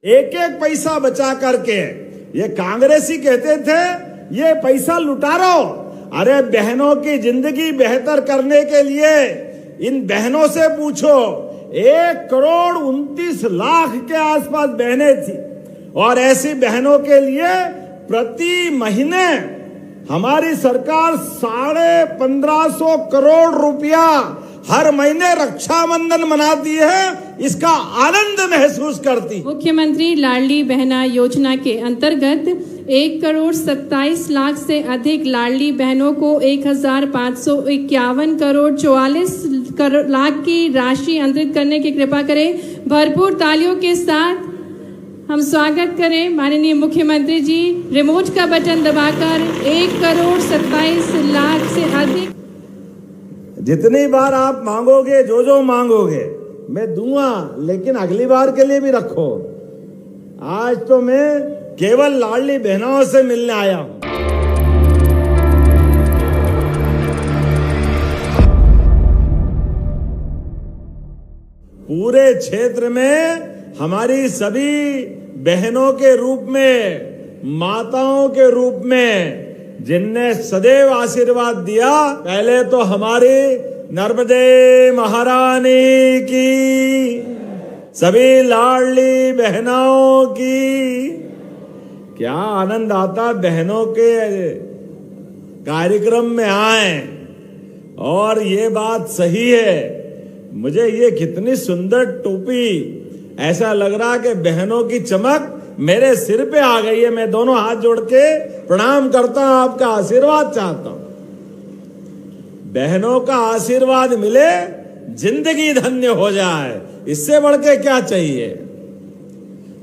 एक एक पैसा बचा करके, ये कांग्रेसी कहते थे ये पैसा लुटारो। अरे बहनों की जिंदगी बेहतर करने के लिए इन बहनों से पूछो। 1,29,00,000 के आसपास बहनें थी और ऐसी बहनों के लिए प्रति महीने हमारी सरकार 1,550 करोड़ रुपया हर महीने रक्षाबंधन मनाती है, इसका आनंद महसूस करती। मुख्यमंत्री लाडली बहना योजना के अंतर्गत 1,27,00,000 से अधिक लाडली बहनों को 1,551 करोड़ 44 लाख की राशि अंतरित करने की कृपा करें। भरपूर तालियों के साथ हम स्वागत करें माननीय मुख्यमंत्री जी। रिमोट का बटन दबाकर 1,27,00,000 से अधिक। जितनी बार आप मांगोगे, जो मांगोगे मैं दूंगा, लेकिन अगली बार के लिए भी रखो। आज तो मैं केवल लाडली बहनों से मिलने आया हूं। पूरे क्षेत्र में हमारी सभी बहनों के रूप में, माताओं के रूप में जिनने सदैव आशीर्वाद दिया, पहले तो हमारी नर्मदे महारानी की, सभी लाडली बहनों की। क्या आनंद आता बहनों के कार्यक्रम में आए। और ये बात सही है, मुझे ये कितनी सुंदर टोपी, ऐसा लग रहा कि बहनों की चमक मेरे सिर पे आ गई है। मैं दोनों हाथ जोड़ के प्रणाम करता हूं, आपका आशीर्वाद चाहता हूं। बहनों का आशीर्वाद मिले, जिंदगी धन्य हो जाए, इससे बढ़ के क्या चाहिए।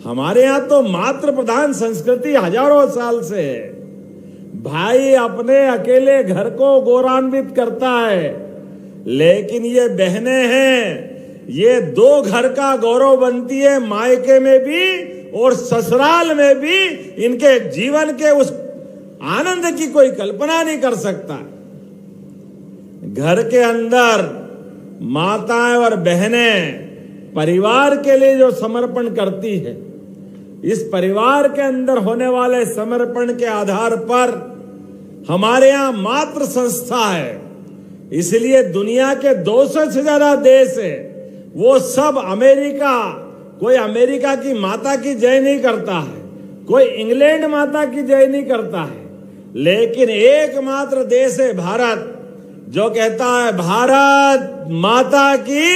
हमारे यहां तो मातृ प्रधान संस्कृति हजारों साल से है। भाई अपने अकेले घर को गौरवान्वित करता है, लेकिन ये बहनें हैं, ये 2 घर का गौरव बनती है, मायके में भी और ससुराल में भी। इनके जीवन के उस आनंद की कोई कल्पना नहीं कर सकता। घर के अंदर माताएं और बहनें परिवार के लिए जो समर्पण करती है, इस परिवार के अंदर होने वाले समर्पण के आधार पर हमारे यहां मातृ संस्था है। इसलिए दुनिया के 200 से ज्यादा देश है, वो सब अमेरिका, कोई अमेरिका की माता की जय नहीं करता है, कोई इंग्लैंड माता की जय नहीं करता है, लेकिन एकमात्र देश है भारत, जो कहता है भारत माता की।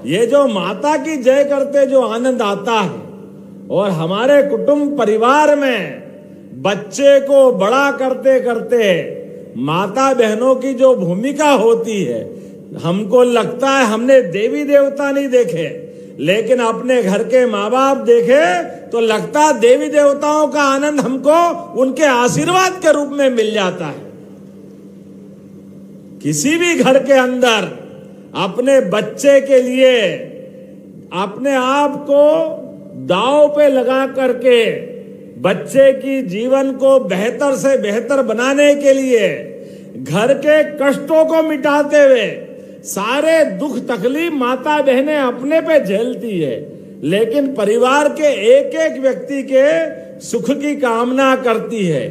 ये जो माता की जय करते जो आनंद आता है, और हमारे कुटुंब परिवार में बच्चे को बड़ा करते करते माता बहनों की जो भूमिका होती है, हमको लगता है हमने देवी देवता नहीं देखे, लेकिन अपने घर के माँ बाप देखे तो लगता है देवी देवताओं का आनंद हमको उनके आशीर्वाद के रूप में मिल जाता है। किसी भी घर के अंदर अपने बच्चे के लिए अपने आप को दांव पे लगा करके बच्चे की जीवन को बेहतर से बेहतर बनाने के लिए घर के कष्टों को मिटाते हुए सारे दुख तकलीफ माता बहनें अपने पे झेलती है, लेकिन परिवार के एक एक व्यक्ति के सुख की कामना करती है।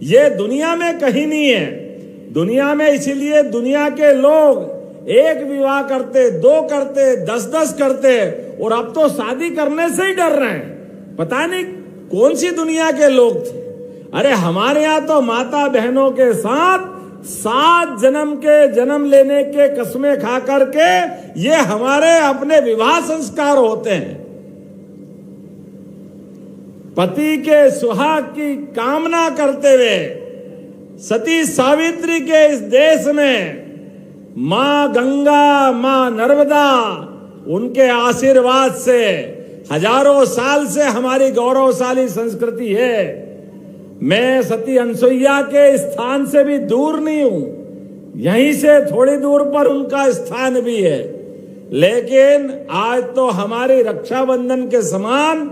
ये दुनिया में कहीं नहीं है। दुनिया में इसीलिए दुनिया के लोग एक विवाह करते, 2 करते, 10-10 करते, और अब तो शादी करने से ही डर रहे हैं। पता नहीं कौन सी दुनिया के लोग थे। अरे हमारे यहाँ तो माता बहनों के साथ 7 जन्म के जन्म लेने के कसमें खा करके ये हमारे अपने विवाह संस्कार होते हैं। पति के सुहाग की कामना करते हुए सती सावित्री के इस देश में मां गंगा, मां नर्मदा, उनके आशीर्वाद से हजारों साल से हमारी गौरवशाली संस्कृति है। मैं सती अनसुईया के स्थान से भी दूर नहीं हूं, यहीं से थोड़ी दूर पर उनका स्थान भी है, लेकिन आज तो हमारी रक्षाबंधन के समान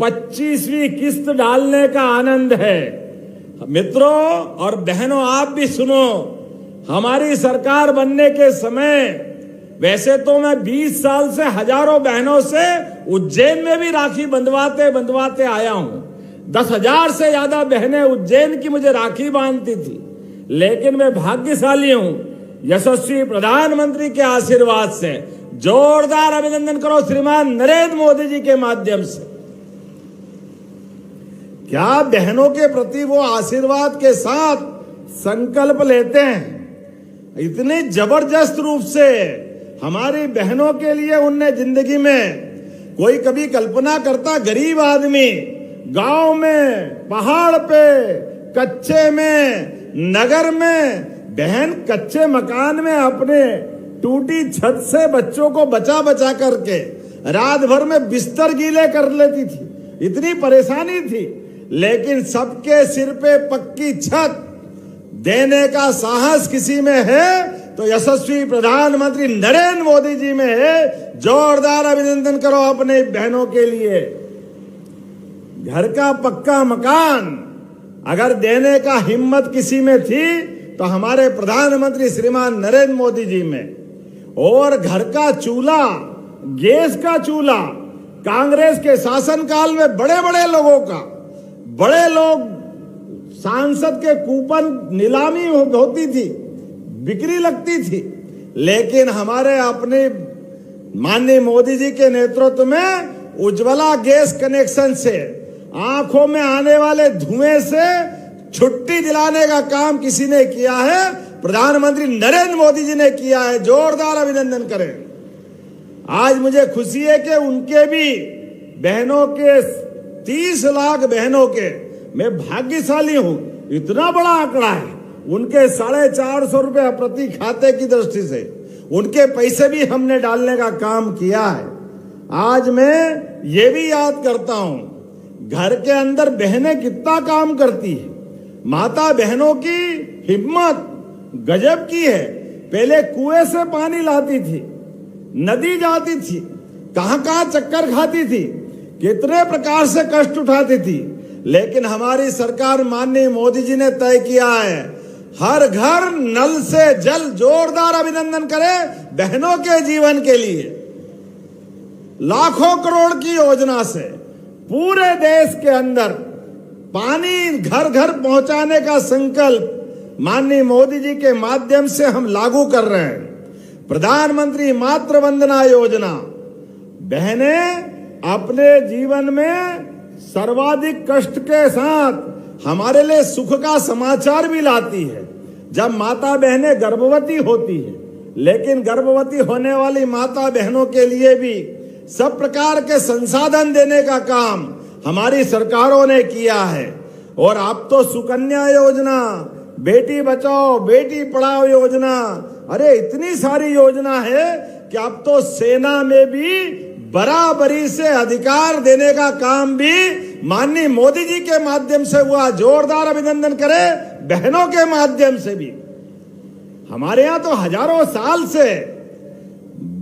25वीं किस्त डालने का आनंद है। मित्रों और बहनों, आप भी सुनो, हमारी सरकार बनने के समय वैसे तो मैं 20 साल से हजारों बहनों से उज्जैन में भी राखी बंधवाते बंधवाते आया हूं। 10,000 से ज्यादा बहनें उज्जैन की मुझे राखी बांधती थी, लेकिन मैं भाग्यशाली हूं, यशस्वी प्रधानमंत्री के आशीर्वाद से। जोरदार अभिनंदन करो श्रीमान नरेंद्र मोदी जी के माध्यम से। क्या बहनों के प्रति वो आशीर्वाद के साथ संकल्प लेते हैं, इतने जबरदस्त रूप से हमारी बहनों के लिए उनने जिंदगी में, कोई कभी कल्पना करता गरीब आदमी गांव में, पहाड़ पे, कच्चे में, नगर में, बहन कच्चे मकान में अपने टूटी छत से बच्चों को बचा बचा करके रात भर में बिस्तर गीले कर लेती थी, इतनी परेशानी थी, लेकिन सबके सिर पे पक्की छत देने का साहस किसी में है तो यशस्वी प्रधानमंत्री नरेंद्र मोदी जी में है। जोरदार अभिनंदन करो अपने बहनों के लिए। घर का पक्का मकान अगर देने का हिम्मत किसी में थी तो हमारे प्रधानमंत्री श्रीमान नरेंद्र मोदी जी में। और घर का चूल्हा, गैस का चूल्हा, कांग्रेस के शासनकाल में बड़े बड़े लोगों का, बड़े लोग सांसद के कूपन नीलामी होती थी, बिक्री लगती थी, लेकिन हमारे अपने माननीय मोदी जी के नेतृत्व में उज्ज्वला गैस कनेक्शन से आंखों में आने वाले धुएं से छुट्टी दिलाने का काम किसी ने किया है, प्रधानमंत्री नरेंद्र मोदी जी ने किया है। जोरदार अभिनंदन करें। आज मुझे खुशी है कि उनके भी बहनों के 30 लाख बहनों के, मैं भाग्यशाली हूं, इतना बड़ा आंकड़ा है। उनके 450 रुपए प्रति खाते की दृष्टि से उनके पैसे भी हमने डालने का काम किया है। आज मैं ये भी याद करता हूं, घर के अंदर बहनें कितना काम करती है। माता बहनों की हिम्मत गजब की है। पहले कुएं से पानी लाती थी, नदी जाती थी, कहां कहां चक्कर खाती थी, कितने प्रकार से कष्ट उठाती थी, लेकिन हमारी सरकार माननीय मोदी जी ने तय किया है हर घर नल से जल। जोरदार अभिनंदन करें बहनों के जीवन के लिए। लाखों करोड़ की योजना से पूरे देश के अंदर पानी घर घर पहुंचाने का संकल्प माननीय मोदी जी के माध्यम से हम लागू कर रहे हैं। प्रधानमंत्री मातृ वंदना योजना बहनें अपने जीवन में सर्वाधिक कष्ट के साथ हमारे लिए सुख का समाचार भी लाती है। जब माता बहनें गर्भवती होती है, लेकिन गर्भवती होने वाली माता बहनों के लिए भी सब प्रकार के संसाधन देने का काम हमारी सरकारों ने किया है। और अब तो सुकन्या योजना, बेटी बचाओ बेटी पढ़ाओ योजना, अरे इतनी सारी योजना है कि अब तो सेना में भी बराबरी से अधिकार देने का काम भी माननीय मोदी जी के माध्यम से हुआ। जोरदार अभिनंदन करें बहनों के माध्यम से भी। हमारे यहाँ तो हजारों साल से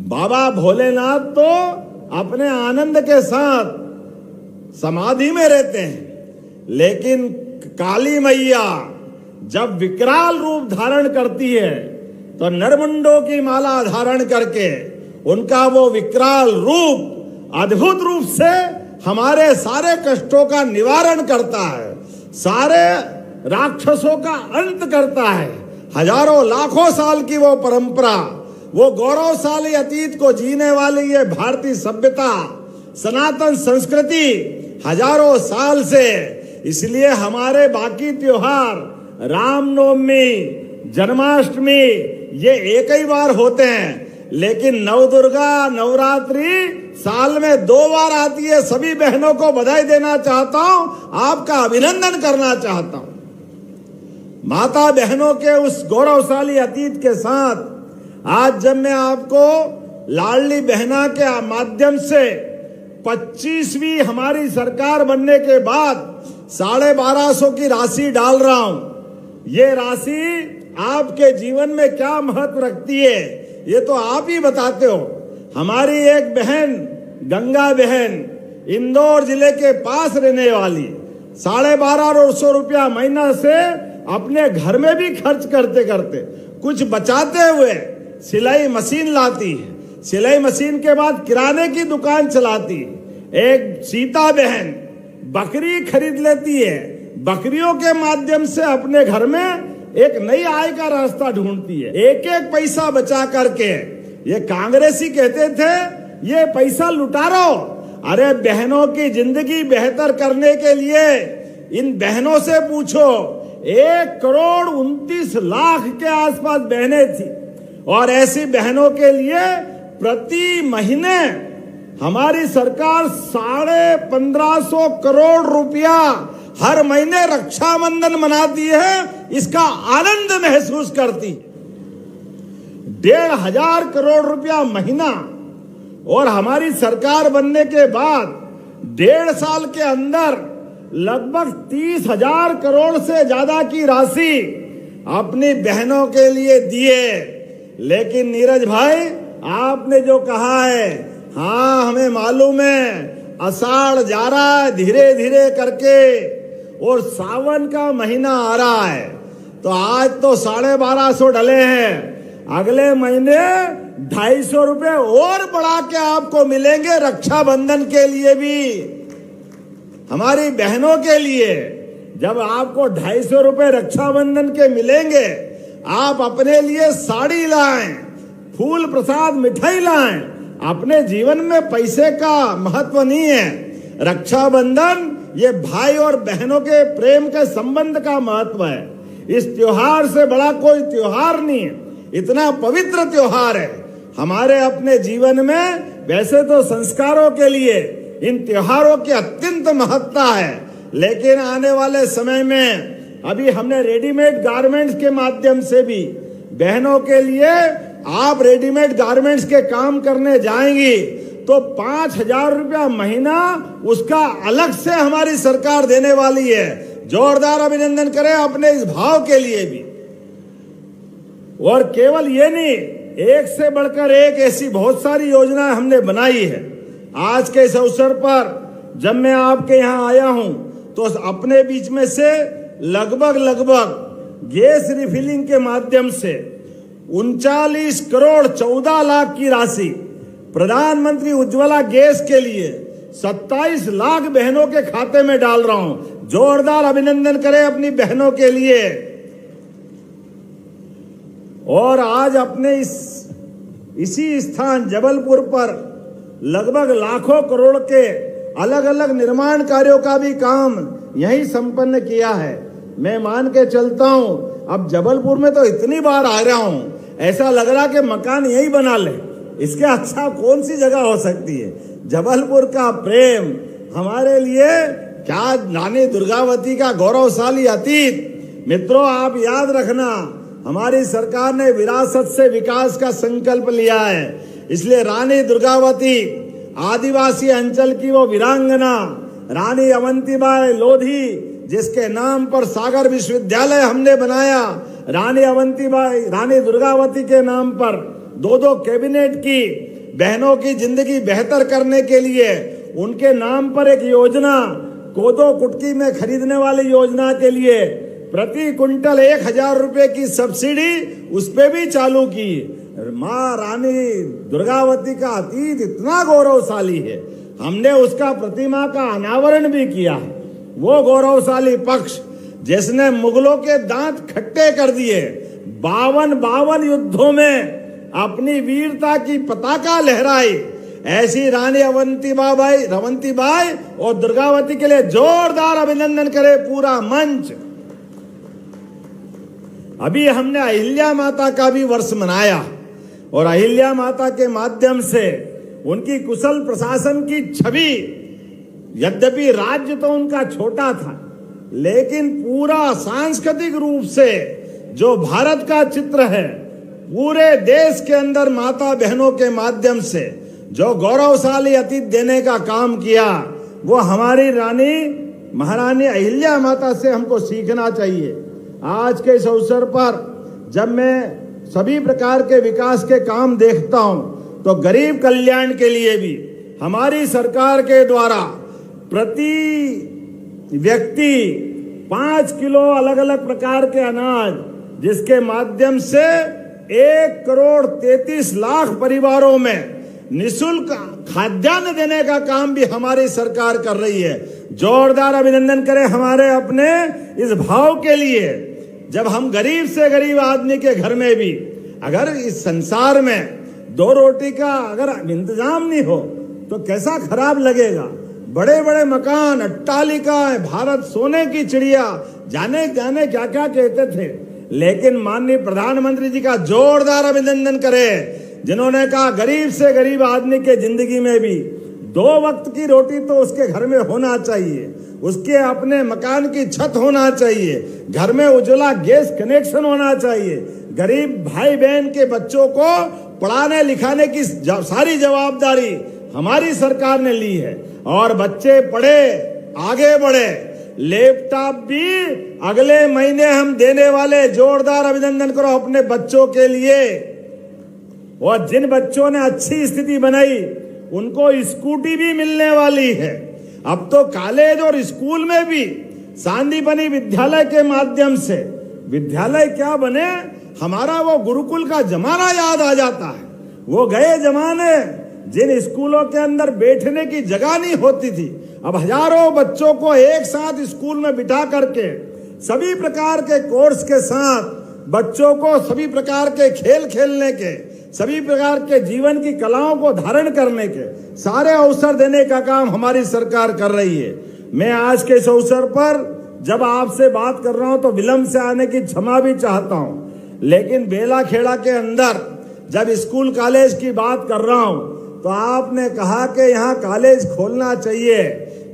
बाबा भोलेनाथ तो अपने आनंद के साथ समाधि में रहते हैं, लेकिन काली मैया जब विकराल रूप धारण करती है तो नरमुंडों की माला धारण करके उनका वो विकराल रूप अद्भुत रूप से हमारे सारे कष्टों का निवारण करता है, सारे राक्षसों का अंत करता है। हजारों लाखों साल की वो परंपरा, वो गौरवशाली अतीत को जीने वाली ये भारतीय सभ्यता, सनातन संस्कृति हजारों साल से। इसलिए हमारे बाकी त्योहार, रामनवमी, जन्माष्टमी, ये एक ही बार होते हैं, लेकिन नवदुर्गा नवरात्रि साल में 2 बार आती है। सभी बहनों को बधाई देना चाहता हूं, आपका अभिनंदन करना चाहता हूं। माता बहनों के उस गौरवशाली अतीत के साथ आज जब मैं आपको लाडली बहना के माध्यम से 25वीं हमारी सरकार बनने के बाद 1250 की राशि डाल रहा हूं, ये राशि आपके जीवन में क्या महत्व रखती है ये तो आप ही बताते हो। हमारी एक बहन गंगा बहन इंदौर जिले के पास रहने वाली 1250 रुपया महीना से अपने घर में भी खर्च करते करते कुछ बचाते हुए सिलाई मशीन लाती है, सिलाई मशीन के बाद किराने की दुकान चलाती, एक सीता बहन बकरी खरीद लेती है, बकरियों के माध्यम से अपने घर में एक नई आय का रास्ता ढूंढती है, एक एक पैसा बचा करके। ये कांग्रेसी कहते थे ये पैसा लुटारो। अरे बहनों की जिंदगी बेहतर करने के लिए इन बहनों से पूछो। 1,29,00,000 के आसपास बहनें थी और ऐसी बहनों के लिए प्रति महीने हमारी सरकार 1,550 करोड़ रुपया हर महीने रक्षाबंधन मनाती है, इसका आनंद महसूस करती। 1,500 करोड़ रुपया महीना और हमारी सरकार बनने के बाद 1.5 साल के अंदर लगभग 30,000 करोड़ से ज्यादा की राशि अपनी बहनों के लिए दिए। लेकिन नीरज भाई आपने जो कहा है, हाँ हमें मालूम है, आषाढ़ जा रहा है धीरे धीरे करके और सावन का महीना आ रहा है, तो आज तो 1250 डले हैं, अगले महीने 250 रुपए और बढ़ा के आपको मिलेंगे रक्षाबंधन के लिए भी। हमारी बहनों के लिए जब आपको 250 रुपए रक्षाबंधन के मिलेंगे, आप अपने लिए साड़ी लाएं, फूल प्रसाद मिठाई लाएं। अपने जीवन में पैसे का महत्व नहीं है, रक्षाबंधन ये भाई और बहनों के प्रेम के संबंध का महत्व है। इस त्योहार से बड़ा कोई त्योहार नहीं है, इतना पवित्र त्योहार है हमारे अपने जीवन में। वैसे तो संस्कारों के लिए इन त्योहारों की अत्यंत महत्ता है, लेकिन आने वाले समय में अभी हमने रेडीमेड गारमेंट्स के माध्यम से भी बहनों के लिए, आप रेडीमेड गारमेंट्स के काम करने जाएंगी तो 5,000 रुपया महीना उसका अलग से हमारी सरकार देने वाली है। जोरदार अभिनंदन करें अपने इस भाव के लिए भी। और केवल ये नहीं, एक से बढ़कर एक ऐसी बहुत सारी योजनाएं हमने बनाई है। आज के इस अवसर पर जब मैं आपके यहाँ आया हूं तो अपने बीच में से लगभग गैस रिफिलिंग के माध्यम से 39 करोड़ 14 लाख की राशि, प्रधानमंत्री उज्ज्वला गैस के लिए 27 लाख बहनों के खाते में डाल रहा हूं। जोरदार अभिनंदन करें अपनी बहनों के लिए। और आज अपने इसी स्थान जबलपुर पर लगभग लाखों करोड़ के अलग अलग निर्माण कार्यों का भी काम यही संपन्न किया है। मैं मान के चलता हूं, अब जबलपुर में तो इतनी बार आ रहा हूं, ऐसा लग रहा कि मकान यही बना ले, इसके अच्छा कौन सी जगह हो सकती है। जबलपुर का प्रेम हमारे लिए क्या, रानी दुर्गावती का गौरवशाली अतीत। मित्रों आप याद रखना, हमारी सरकार ने विरासत से विकास का संकल्प लिया है, इसलिए रानी दुर्गावती आदिवासी अंचल की वो वीरांगना रानी अवंतीबाई लोधी, जिसके नाम पर सागर विश्वविद्यालय हमने बनाया, रानी दुर्गावती के नाम पर 2 कैबिनेट की बहनों की जिंदगी बेहतर करने के लिए उनके नाम पर एक योजना, कोदो कुटकी में खरीदने वाली योजना के लिए प्रति क्विंटल 1,000 रुपए की सब्सिडी उस पे भी चालू की। माँ रानी दुर्गावती का अतीत इतना गौरवशाली है, हमने उसका प्रतिमा का अनावरण भी किया। वो गौरवशाली पक्ष जिसने मुगलों के दांत खट्टे कर दिए, 52 युद्धों में अपनी वीरता की पताका लहराई, ऐसी रानी रवंतीबाई और दुर्गावती के लिए जोरदार अभिनंदन करे पूरा मंच। अभी हमने अहिल्या माता का भी वर्ष मनाया और अहिल्या माता के माध्यम से उनकी कुशल प्रशासन की छवि, यद्यपि राज्य तो उनका छोटा था, लेकिन पूरा सांस्कृतिक रूप से जो भारत का चित्र है, पूरे देश के अंदर माता बहनों के माध्यम से जो गौरवशाली अतीत देने का काम किया, वो हमारी रानी महारानी अहिल्या माता से हमको सीखना चाहिए। आज के इस अवसर पर जब मैं सभी प्रकार के विकास के काम देखता हूं, तो गरीब कल्याण के लिए भी हमारी सरकार के द्वारा प्रति व्यक्ति 5 किलो अलग अलग प्रकार के अनाज, जिसके माध्यम से 1,33,00,000 परिवारों में निःशुल्क खाद्यान्न देने का काम भी हमारी सरकार कर रही है। जोरदार अभिनंदन करें हमारे अपने इस भाव के लिए। जब हम गरीब से गरीब आदमी के घर में भी अगर इस संसार में 2 रोटी का अगर इंतजाम नहीं हो तो कैसा खराब लगेगा। बड़े बड़े मकान, अट्टालिकाएं, भारत सोने की चिड़िया, जाने जाने क्या क्या कहते थे, लेकिन माननीय प्रधानमंत्री जी का जोरदार अभिनंदन करें जिन्होंने कहा गरीब से गरीब आदमी के जिंदगी में भी 2 वक्त की रोटी तो उसके घर में होना चाहिए, उसके अपने मकान की छत होना चाहिए, घर में उज्ज्वला गैस कनेक्शन होना चाहिए। गरीब भाई बहन के बच्चों को पढ़ाने लिखाने की सारी जवाबदारी हमारी सरकार ने ली है और बच्चे पढ़े आगे बढ़े। लैपटॉप भी अगले महीने हम देने वाले, जोरदार अभिनंदन करो अपने बच्चों के लिए। और जिन बच्चों ने अच्छी स्थिति बनाई उनको स्कूटी भी मिलने वाली है। अब तो कॉलेज और स्कूल में भी सांदीपनि विद्यालय के माध्यम से विद्यालय क्या बने, हमारा वो गुरुकुल का जमाना याद आ जाता है। वो गए जमाने जिन स्कूलों के अंदर बैठने की जगह नहीं होती थी, अब हजारों बच्चों को एक साथ स्कूल में बिठा करके सभी प्रकार के कोर्स के साथ बच्चों को सभी प्रकार के खेल खेलने के, सभी प्रकार के जीवन की कलाओं को धारण करने के सारे अवसर देने का काम हमारी सरकार कर रही है। मैं आज के इस अवसर पर जब आपसे बात कर रहा हूं तो विलंब से आने की क्षमा भी चाहता हूं, लेकिन बेला खेड़ा के अंदर जब स्कूल कॉलेज की बात कर रहा हूं तो आपने कहा कि यहाँ कॉलेज खोलना चाहिए।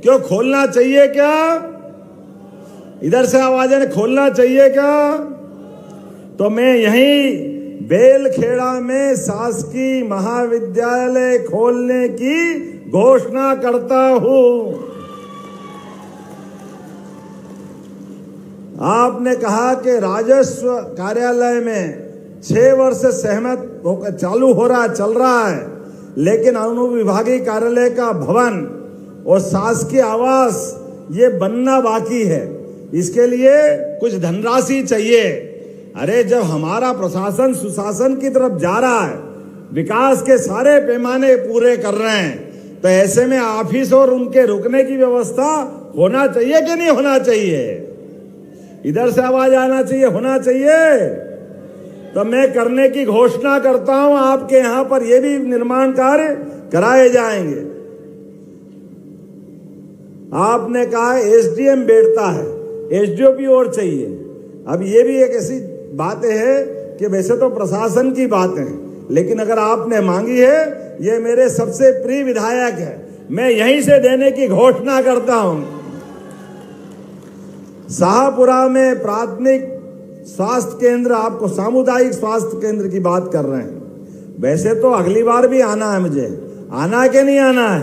क्यों खोलना चाहिए? क्या इधर से आवाज है, खोलना चाहिए क्या? तो मैं यहीं बेलखेड़ा में शासकीय महाविद्यालय खोलने की घोषणा करता हूं। आपने कहा कि राजस्व कार्यालय में 6 वर्ष से सहमत होकर चालू हो रहा, चल रहा है, लेकिन अनुविभागीय कार्यालय का भवन और शासकीय आवास ये बनना बाकी है। इसके लिए कुछ धनराशि चाहिए। अरे जब हमारा प्रशासन सुशासन की तरफ जा रहा है, विकास के सारे पैमाने पूरे कर रहे हैं, तो ऐसे में ऑफिस और उनके रुकने की व्यवस्था होना चाहिए कि नहीं होना चाहिए? इधर से आवाज आना चाहिए, होना चाहिए। तो मैं करने की घोषणा करता हूं, आपके यहां पर यह भी निर्माण कार्य कराए जाएंगे। आपने कहा एसडीएम बैठता है, एसडीओपी और चाहिए। अब ये भी एक ऐसी बातें हैं कि वैसे तो प्रशासन की बातें हैं, लेकिन अगर आपने मांगी है, ये मेरे सबसे प्रिय विधायक है, मैं यहीं से देने की घोषणा करता हूं। शाहपुरा में प्राथमिक स्वास्थ्य केंद्र, आपको सामुदायिक स्वास्थ्य केंद्र की बात कर रहे हैं। वैसे तो अगली बार भी आना है, मुझे आना है कि नहीं आना है?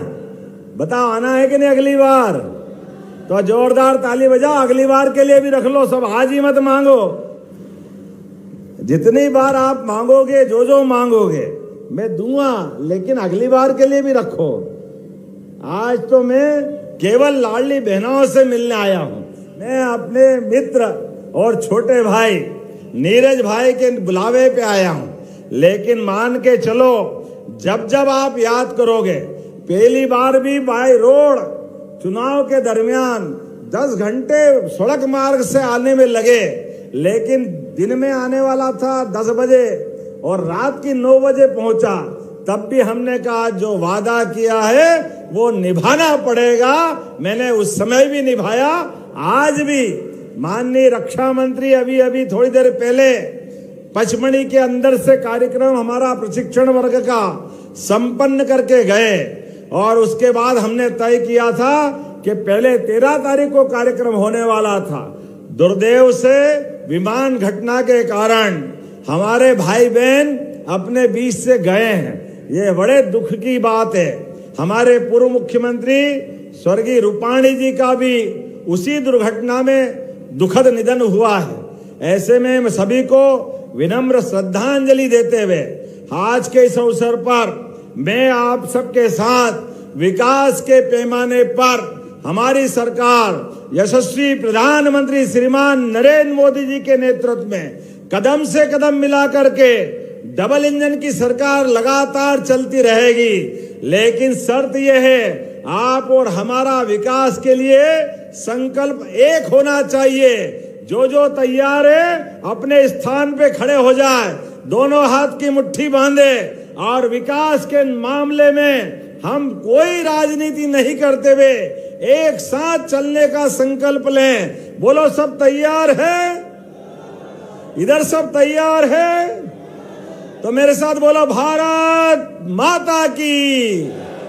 बताओ, आना है कि नहीं अगली बार? तो जोरदार ताली बजाओ, अगली बार के लिए भी रख लो। सब आज ही मत मांगो, जितनी बार आप मांगोगे, जो जो मांगोगे मैं दूंगा, लेकिन अगली बार के लिए भी रखो। आज तो मैं केवल लाडली बहनों से मिलने आया हूं। मैं अपने मित्र और छोटे भाई नीरज भाई के बुलावे पे आया हूं, लेकिन मान के चलो जब जब आप याद करोगे, पहली बार भी बाय रोड चुनाव के दरमियान 10 घंटे सड़क मार्ग से आने में लगे, लेकिन दिन में आने वाला था 10 बजे और रात की 9 बजे पहुंचा। तब भी हमने कहा जो वादा किया है वो निभाना पड़ेगा। मैंने उस समय भी निभाया, आज भी। माननीय रक्षा मंत्री अभी अभी थोड़ी देर पहले पचमढ़ी के अंदर से कार्यक्रम हमारा प्रशिक्षण वर्ग का संपन्न करके गए, और उसके बाद हमने तय किया था कि पहले 13 तारीख को कार्यक्रम होने वाला था। दुर्दैव से विमान घटना के कारण हमारे भाई बहन अपने बीच से गए हैं। ये बड़े दुख की बात है। हमारे पूर्व मुख्यमंत्री स्वर्गीय रूपाणी जी का भी उसी दुर्घटना में दुखद निधन हुआ है। ऐसे में सभी को विनम्र श्रद्धांजलि देते हुए आज के इस अवसर पर मैं आप सबके साथ विकास के पैमाने पर हमारी सरकार यशस्वी प्रधानमंत्री श्रीमान नरेंद्र मोदी जी के नेतृत्व में कदम से कदम मिला करके डबल इंजन की सरकार लगातार चलती रहेगी। लेकिन शर्त यह है, आप और हमारा विकास के लिए संकल्प एक होना चाहिए। जो जो तैयार है अपने स्थान पे खड़े हो जाए, दोनों हाथ की मुट्ठी बांधे और विकास के मामले में हम कोई राजनीति नहीं करते हुए एक साथ चलने का संकल्प लें। बोलो, सब तैयार है? इधर सब तैयार है? तो मेरे साथ बोलो, भारत माता की।